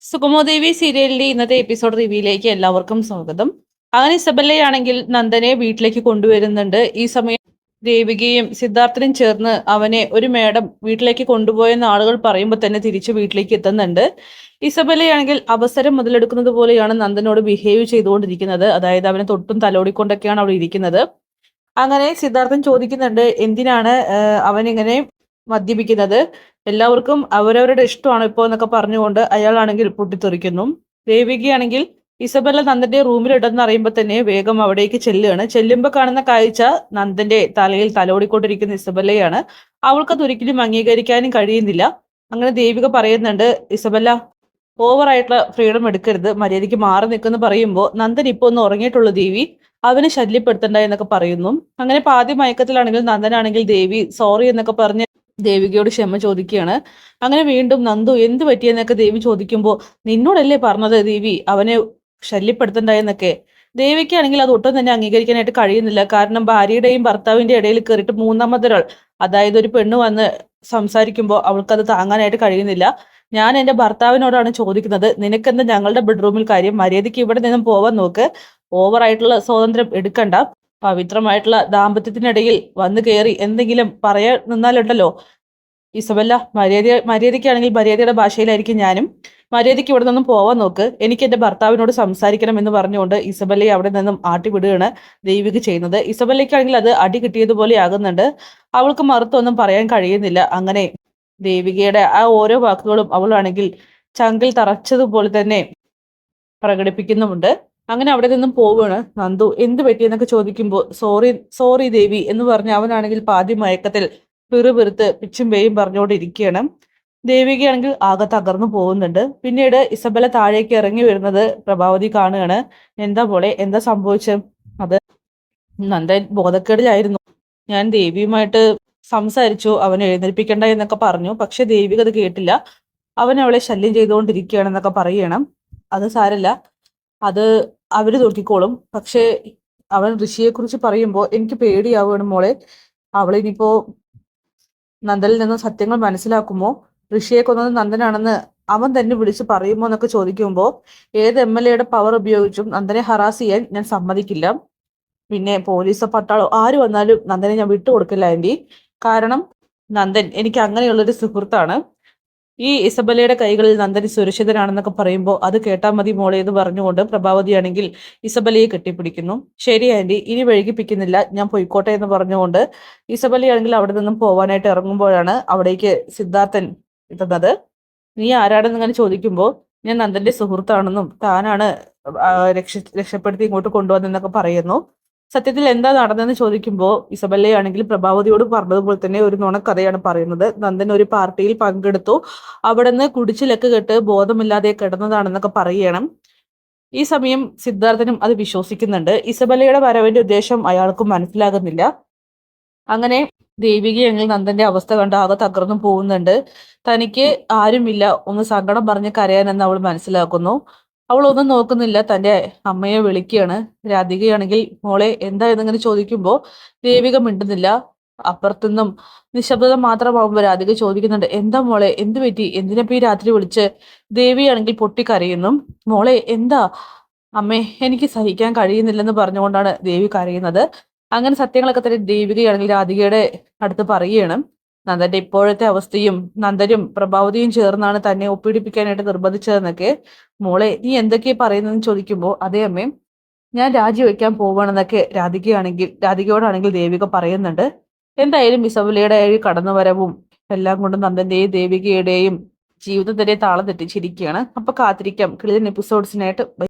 സുഗമോദേവി സീരിയലിന്റെ ഇന്നത്തെ എപ്പിസോഡ് റിവ്യൂയിലേക്ക് എല്ലാവർക്കും സ്വാഗതം. അങ്ങനെ ഇസബല്ലയാണെങ്കിൽ നന്ദനെ വീട്ടിലേക്ക് കൊണ്ടുവരുന്നുണ്ട്. ഈ സമയം ദേവികയും സിദ്ധാർത്ഥനും ചേർന്ന് അവനെ ഒരു മേഡം വീട്ടിലേക്ക് കൊണ്ടുപോയെന്ന് ആളുകൾ പറയുമ്പോൾ തന്നെ തിരിച്ചു വീട്ടിലേക്ക് എത്തുന്നുണ്ട്. ഇസബല്ലയാണെങ്കിൽ അവസരം മുതലെടുക്കുന്നത് പോലെയാണ് നന്ദനോട് ബിഹേവ് ചെയ്തുകൊണ്ടിരിക്കുന്നത്. അതായത് അവനെ തൊട്ടും തലോടിക്കൊണ്ടൊക്കെയാണ് അവിടെ ഇരിക്കുന്നത്. അങ്ങനെ സിദ്ധാർത്ഥൻ ചോദിക്കുന്നുണ്ട്, എന്തിനാണ് അവനിങ്ങനെ മദ്യപിക്കുന്നത്? എല്ലാവർക്കും അവരവരുടെ ഇഷ്ടമാണ് ഇപ്പോൾ എന്നൊക്കെ പറഞ്ഞുകൊണ്ട് അയാളാണെങ്കിൽ പൊട്ടിത്തെറിക്കുന്നു. ദേവികയാണെങ്കിൽ ഇസബella നന്ദന്റെ റൂമിലിട്ടെന്ന് അറിയുമ്പോൾ തന്നെ വേഗം അവിടേക്ക് ചെല്ലുകയാണ്. ചെല്ലുമ്പോൾ കാണുന്ന കാഴ്ച നന്ദന്റെ തലയിൽ തലോടിക്കൊണ്ടിരിക്കുന്ന ഇസബല്ലയാണ്. അവൾക്കത് ഒരിക്കലും അംഗീകരിക്കാനും കഴിയുന്നില്ല. അങ്ങനെ ദേവിക പറയുന്നുണ്ട്, ഇസബല്ല ഓവറായിട്ടുള്ള ഫ്രീഡം എടുക്കരുത്, മര്യാദയ്ക്ക് മാറി നിൽക്കുന്നു പറയുമ്പോൾ നന്ദൻ ഇപ്പൊ ഒന്ന് ഉറങ്ങിയിട്ടുള്ളൂ ദേവി, അവനെ ശല്യപ്പെടുത്തണ്ട എന്നൊക്കെ പറയുന്നു. അങ്ങനെ പാതി മയക്കത്തിലാണെങ്കിൽ നന്ദനാണെങ്കിൽ ദേവി സോറി എന്നൊക്കെ പറഞ്ഞ് ദേവികയോട് ക്ഷമ ചോദിക്കുകയാണ്. അങ്ങനെ വീണ്ടും നന്ദു എന്ത് പറ്റിയെന്നൊക്കെ ദേവി ചോദിക്കുമ്പോൾ നിന്നോടല്ലേ പറഞ്ഞത് ദേവി അവനെ ശല്യപ്പെടുത്തണ്ട എന്നൊക്കെ. ദേവിക്കാണെങ്കിൽ അത് ഒട്ടും തന്നെ അംഗീകരിക്കാനായിട്ട് കഴിയുന്നില്ല. കാരണം ഭാര്യയുടെയും ഭർത്താവിന്റെ ഇടയിൽ കയറിയിട്ട് മൂന്നാമതൊരാൾ, അതായത് ഒരു പെണ്ണ് വന്ന് സംസാരിക്കുമ്പോൾ അവൾക്കത് താങ്ങാനായിട്ട് കഴിയുന്നില്ല. ഞാൻ എന്റെ ഭർത്താവിനോടാണ് ചോദിക്കുന്നത്, നിനക്കെന്താ ഞങ്ങളുടെ ബെഡ്റൂമിൽ കാര്യം? മര്യാദയ്ക്ക് ഇവിടെ നിന്നും പോവാൻ നോക്ക്, ഓവറായിട്ടുള്ള സ്വാതന്ത്ര്യം എടുക്കണ്ട. പവിത്രമായിട്ടുള്ള ദാമ്പത്യത്തിനിടയിൽ വന്നു കയറി എന്തെങ്കിലും പറയാൻ നിന്നാലുണ്ടല്ലോ ഇസബല്ല, മര്യാദയ്ക്കാണെങ്കിൽ മര്യാദയുടെ ഭാഷയിലായിരിക്കും ഞാനും. മര്യാദയ്ക്ക് ഇവിടെ നിന്നും പോവാൻ നോക്ക്, എനിക്ക് എന്റെ ഭർത്താവിനോട് സംസാരിക്കണം എന്ന് പറഞ്ഞുകൊണ്ട് ഇസബല്ലയെ അവിടെ നിന്നും ആട്ടിവിടുകയാണ് ദേവിക ചെയ്യുന്നത്. ഇസബല്ലയ്ക്കാണെങ്കിൽ അത് അടി കിട്ടിയതുപോലെ ആകുന്നുണ്ട്. അവൾക്ക് മറുത്തൊന്നും പറയാൻ കഴിയുന്നില്ല. അങ്ങനെ ദേവികയുടെ ആ ഓരോ വാക്കുകളും അവളാണെങ്കിൽ ചങ്കിൽ തറച്ചതുപോലെ തന്നെ പ്രകടിപ്പിക്കുന്നുമുണ്ട്. അങ്ങനെ അവിടെ നിന്നും പോവുകയാണ്. നന്ദു എന്ത് പറ്റിയെന്നൊക്കെ ചോദിക്കുമ്പോൾ സോറി സോറി ദേവി എന്ന് പറഞ്ഞ് അവനാണെങ്കിൽ പാതി മയക്കത്തിൽ പിറുപിറുത്ത് പിച്ചും പേയും പറഞ്ഞുകൊണ്ടിരിക്കുകയാണ്. ദേവികയാണെങ്കിൽ ആകെ തകർന്നു പോകുന്നുണ്ട്. പിന്നീട് ഇസബല താഴേക്ക് ഇറങ്ങി വരുന്നത് പ്രഭാവതി കാണുകയാണ്. എന്താ പോലെ എന്താ സംഭവിച്ചത്? അത് നന്ദൻ ബോധക്കേടിലായിരുന്നു. ഞാൻ ദേവിയുമായിട്ട് സംസാരിച്ചു, അവനെ എഴുന്നേൽപ്പിക്കണ്ട എന്നൊക്കെ പറഞ്ഞു. പക്ഷെ ദേവിക അത് കേട്ടില്ല. അവൻ അവളെ ശല്യം ചെയ്തുകൊണ്ടിരിക്കുകയാണെന്നൊക്കെ പറയണം. അത് സാരല്ല, അത് അവര് നോക്കിക്കോളും. പക്ഷെ അവൻ ഋഷിയെക്കുറിച്ച് പറയുമ്പോൾ എനിക്ക് പേടിയാവുകയാണ് മോളെ. അവളിനിപ്പോ നന്ദനിൽ നിന്ന് സത്യങ്ങൾ മനസ്സിലാക്കുമോ? ഋഷിയെ കൊന്നത് നന്ദനാണെന്ന് അവൻ തന്നെ വിളിച്ച് പറയുമോ എന്നൊക്കെ ചോദിക്കുമ്പോൾ ഏത് MLA പവർ ഉപയോഗിച്ചും നന്ദനെ ഹറാസ് ചെയ്യാൻ ഞാൻ സമ്മതിക്കില്ല. പിന്നെ പോലീസോ പട്ടാളോ ആര് വന്നാലും നന്ദനെ ഞാൻ വിട്ടുകൊടുക്കില്ല ആന്റി. കാരണം നന്ദൻ എനിക്ക് അങ്ങനെയുള്ളൊരു സുഹൃത്താണ്. ഈ ഇസബല്ലയുടെ കൈകളിൽ നന്ദൻ സുരക്ഷിതനാണെന്നൊക്കെ പറയുമ്പോൾ അത് കേട്ടാൽ മതി മോളെ എന്ന് പറഞ്ഞുകൊണ്ട് പ്രഭാവതിയാണെങ്കിൽ ഇസബല്ലയെ കെട്ടിപ്പിടിക്കുന്നു. ശരി ആന്റി, ഇനി വൈകിപ്പിക്കുന്നില്ല, ഞാൻ പൊയ്ക്കോട്ടെ എന്ന് പറഞ്ഞുകൊണ്ട് ഇസബല്ലയാണെങ്കിൽ അവിടെ നിന്നും പോവാനായിട്ട് ഇറങ്ങുമ്പോഴാണ് അവിടേക്ക് സിദ്ധാർത്ഥൻ എത്തുന്നത്. നീ ആരാടെന്ന് ഇങ്ങനെ ചോദിക്കുമ്പോൾ ഞാൻ നന്ദന്റെ സുഹൃത്താണെന്നും താനാണ് രക്ഷപ്പെടുത്തി ഇങ്ങോട്ട് കൊണ്ടുവന്നെന്നൊക്കെ പറയുന്നു. സത്യത്തിൽ എന്താ നടന്നതെന്ന് ചോദിക്കുമ്പോൾ ഇസബല്ലയാണെങ്കിൽ പ്രഭാവതിയോട് പറഞ്ഞതുപോലെ തന്നെ ഒരു നുണക്കഥയാണ് പറയുന്നത്. നന്ദൻ ഒരു പാർട്ടിയിൽ പങ്കെടുത്തു, അവിടെ നിന്ന് കുടിച്ചു ലക്ക് കെട്ട് ബോധമില്ലാതെ കിടന്നതാണെന്നൊക്കെ പറയണം. ഈ സമയം സിദ്ധാർത്ഥനും അത് വിശ്വസിക്കുന്നുണ്ട്. ഇസബല്ലയുടെ വരവിന്റെ ഉദ്ദേശം അയാൾക്കും മനസ്സിലാകുന്നില്ല. അങ്ങനെ ദേവികയാണെങ്കിൽ നന്ദന്റെ അവസ്ഥ കണ്ട് ആകെ തകർന്നു പോകുന്നുണ്ട്. തനിക്ക് ആരുമില്ല, ഒന്ന് സങ്കടം പറഞ്ഞ് കരയാനെന്ന് അവൾ മനസ്സിലാക്കുന്നു. അവൾ ഒന്നും നോക്കുന്നില്ല, തന്റെ അമ്മയെ വിളിക്കുകയാണ്. രാധികയാണെങ്കിൽ മോളെ എന്താ എന്നിങ്ങനെ ചോദിക്കുമ്പോൾ ദേവിക മിണ്ടുന്നില്ല. അപ്പുറത്തുനിന്നും നിശബ്ദത മാത്രമാകുമ്പോൾ രാധിക ചോദിക്കുന്നുണ്ട്, എന്താ മോളെ, എന്ത് പറ്റി, എന്തിനപ്പോ ഈ രാത്രി വിളിച്ച്? ദേവിയാണെങ്കിൽ പൊട്ടിക്കരയുന്നു. മോളെ എന്താ? അമ്മേ എനിക്ക് സഹിക്കാൻ കഴിയുന്നില്ലെന്ന് പറഞ്ഞുകൊണ്ടാണ് ദേവി കരയുന്നത്. അങ്ങനെ സത്യങ്ങളൊക്കെ തന്നെ ദേവികയാണെങ്കിൽ രാധികയുടെ അടുത്ത് പറയുകയാണ്. നന്ദന്റെ ഇപ്പോഴത്തെ അവസ്ഥയും നന്ദനും പ്രഭാവതിയും ചേർന്നാണ് തന്നെ ഒപ്പിടിപ്പിക്കാനായിട്ട് നിർബന്ധിച്ചതെന്നൊക്കെ. മോളെ നീ എന്തൊക്കെയാ പറയുന്നതെന്ന് ചോദിക്കുമ്പോൾ അതേ അമ്മേ, ഞാൻ രാജിവെക്കാൻ പോവാണെന്നൊക്കെ രാധികയോടാണെങ്കിൽ ദേവിക പറയുന്നുണ്ട്. എന്തായാലും ഇസബലയുടെ കടന്നുവരവും എല്ലാം കൊണ്ടും നന്ദന്റെയും ദേവികയുടെയും ജീവിതം തന്നെ താളം തെറ്റിച്ചിരിക്കുകയാണ്. അപ്പൊ കാത്തിരിക്കാം കിളിയൻ എപ്പിസോഡ്സിനായിട്ട്.